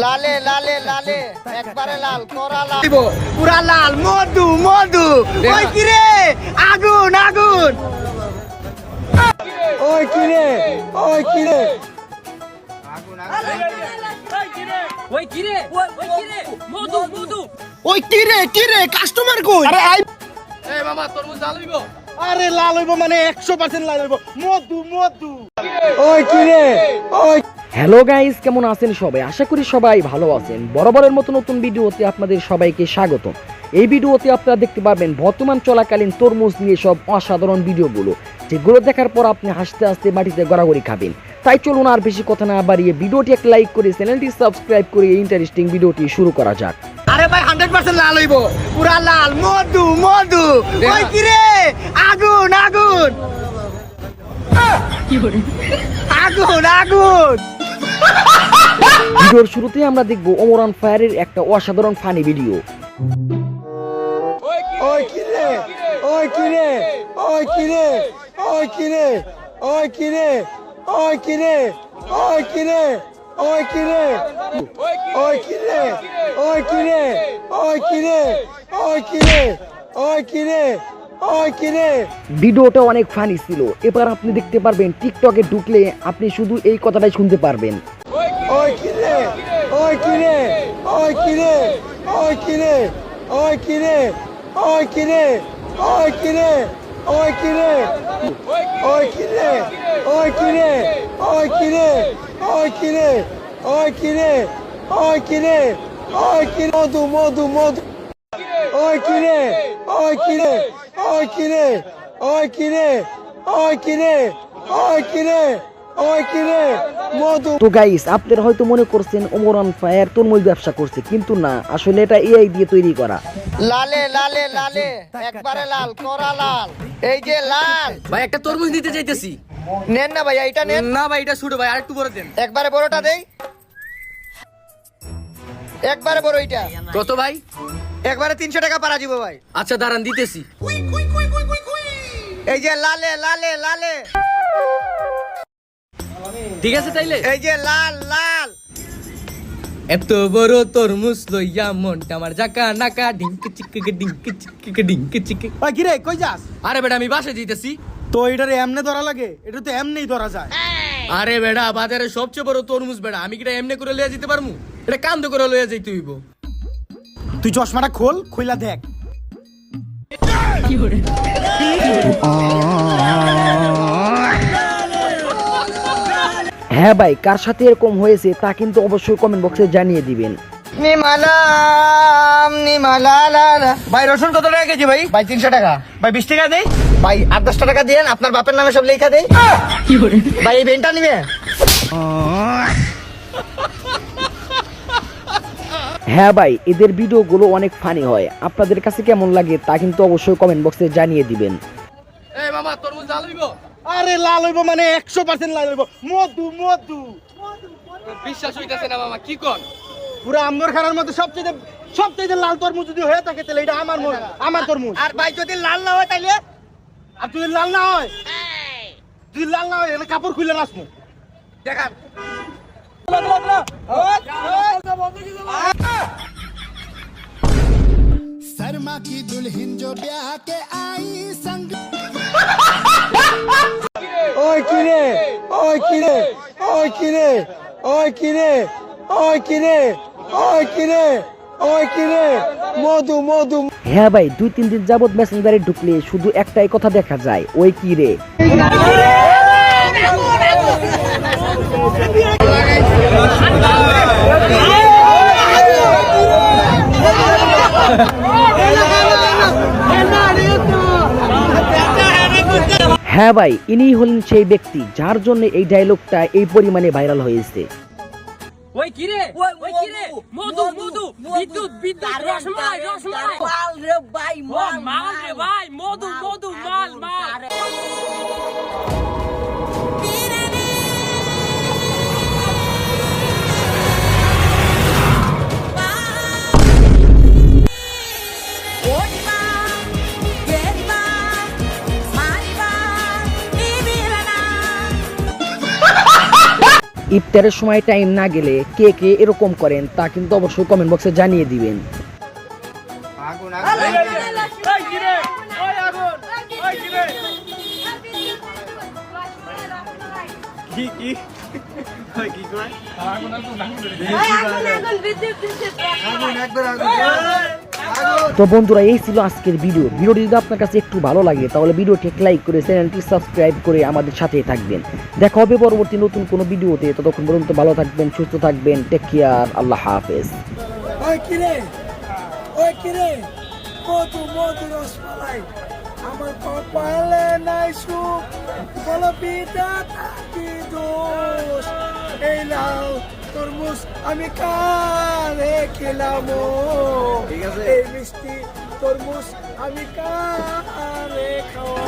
লালে লালে লালে একবারে লাল করা লাল পুরা লাল মধু মধু ওই কি রে আগুন আগুন ওই কি রে ওই কি রে ওই কি রে মধু মধু ওই কি রে কাস্টমার কই আরে এই মামা তরমুজ লাল হইব আরে লাল হইব মানে 100% লাল হইব মধু মধু ওই কি রে ওই হ্যালো গাইস, কেমন আছেন সবাই? আশা করি সবাই ভালো আছেন। বরাবরের মতো নতুন ভিডিওতে আপনাদের সবাইকে স্বাগত। এই ভিডিওতে আপনারা দেখতে পাবেন বর্তমান চলাকালীন তরমুজ নিয়ে সব অসাধারণ ভিডিওগুলো, যেগুলো দেখার পর আপনি হাসতে হাসতে মাটিতে গড়াগড়ি খাবেন। তাই চলুন আর বেশি কথা না বাড়িয়ে ভিডিওটি একটা লাইক করে চ্যানেলটি সাবস্ক্রাইব করে এই ইন্টারেস্টিং ভিডিওটি শুরু করা যাক। আরে ভাই 100% লাল হইব পুরা লাল মধু মধু ওই কি রে আগুন আগুন আগুন আগুন ভিডিওর শুরুতে আমরা দেখব ওমর অন ফায়ারের একটা অসাধারণ ফানি ভিডিও। ওই কি রে ওই কি রে ওই কি রে ওই কি রে ওই কি রে ওই কি রে ওই কি রে ওই কি রে ওই কি রে ওই কি রে ওই কি রে ওই কি রে ওই কি রে ওই কি রে ভিডিওটা অনেক ফানি ছিল। এবার আপনি দেখতে পারবেন টিকটকে ঢুকলে আপনি শুধু এই কথাটাই শুনতে পারবেন। ওই কি রে ওই কি রে ওই কি রে ওই কি রে ওই কি রে ওই কি রে ওই কি রে ওই কি রে ওই কি রে ওই কি রে ওই কি রে ওই কি রে ওই কি রে ওই কি রে ওই কি মধু মধু মধু ওই কি রে ওই কি রে ওই কি রে ওই কি রে ওই কি রে ওই কি রে ওই কি রে মধু। তো গাইস, আপনারা হয়তো মনে করছেন ওমর অন ফায়ার তরমুজ ব্যবসা করছে, কিন্তু না, আসলে এটা এআই দিয়ে তৈরি করা। লালে লালে লালে একবারে লাল করা লাল এই যে লাল ভাই একটা তরমুজ নিতে চাইতেছি। নেন না ভাই এটা নেন না ভাই এটা ছোট ভাই আরেকটু বড় দেন। একবারে বড়টা দেই একবারে বড় এইটা কত ভাই? একবারে 300 টাকা পারা দিব ভাই। আচ্ছা দাঁড়ান দিতেছি। এই যে লালে লালে লালে ঠিক আছে তাইলে এই যে লাল লাল এত বড় তরমুজ লইয়া মনটা আমার জাকা নাকা ডিঙ্কি চিকে ডিঙ্কি চিকে ডিঙ্কি চিকে। ওই কি রে কই যাস? আরে বেটা আমি বাসে দিতেছি। তো এটারে এমনে ধরা লাগে? এটা তো এমনেই ধরা যায়। আরে বেটা বাজারে সবচেয়ে বড় তরমুজ বেটা, আমি কিটা এমনি করে লইয়া যেতে পারমু? এটা কান্দ করে লইয়া যাইতে হইব। তুই চশমাটা খোল, খুইলা দেখ। হ্যাঁ ভাই, কার সাথে এরকম হয়েছে তা কিন্তু অবশ্যই কমেন্ট বক্সে জানিয়ে দিবেন। নিমালাম নিমালালা ভাই রসুন কত টাকা কেজি ভাই? ভাই 300 টাকা। ভাই 20 টাকা দেই। ভাই 8-10 টাকা দিয়েন, আপনার বাপের নামে সব লেখা দেই। ভাই এই বেনটা নিবে? হ্যাঁ ভাই, এদের ভিডিওগুলো অনেক ফানি হয়। আপনাদের কাছে কেমন লাগে তা কিন্তু অবশ্যই কমেন্ট বক্সে জানিয়ে দিবেন। এই মামা তরমুজ লাল হইব? আরে লাল হইব মানে 100% লাল হইব মধু মধু। বিশ্বাস হইতাছে না মামা, কি কোন? পুরো আম্বর খানার মধ্যে সবচেয়ে লাল তরমুজ যদি হয়ে থাকে তাহলে এটা আমার তরমুজ। আর ভাই যদি লাল না হয় তাইলে? আর যদি লাল না হয়, যদি লাল না হয় এখানে কাপড় খুলে নাচমু। দেখান शर्मा की दुल्हन जो ब्याह के आई संग ওই কি রে ওই কি রে ওই কি রে ওই কি রে ওই কি রে ওই কি রে ওই কি রে মধু মধু। হ্যাঁ ভাই, 2-3 দিন যাবত মেসেঞ্জারে ঢুকলে শুধু একটাই কথা দেখা যায়, ওই কি রে। হ্যাঁ ভাই, ইনি হলেন সেই ব্যক্তি যার জন্য এই ডায়লগটা এই পরিমাণে ভাইরাল হয়েছে। ওই কি রে ওই কি রে মধু মধু বিদ্যুৎ বিদ্যুৎ রসমালাই রসমালাই মাল রে ভাই মাল রে ভাই মধু মধু মাল মাল। ইফতারের সময় টাইম না গেলে কে কে এরকম করেন তা কিন্তু অবশ্যই কমেন্ট বক্সে জানিয়ে দিবেন। তো বন্ধুরা এই ছিল আজকের ভিডিওটি যদি আপনার কাছে একটু ভালো লাগে তাহলে ভিডিওটি লাইক করে চ্যানেলটি সাবস্ক্রাইব করে আমাদের সাথেই থাকবেন। দেখা হবে পরবর্তী নতুন কোনো ভিডিওতে, ততক্ষণ পর্যন্ত ভালো থাকবেন, সুস্থ থাকবেন, টেক কেয়ার, আল্লাহ হাফেজ। ওই কিরে মধু মধু রসমালাই আমার কপালে নাই সুখ বলো পিতা কি দোষ এই নাও তরমুজ আমি কারে খেলামো এই মিষ্টি তরমুজ আমি কারে খাওয়া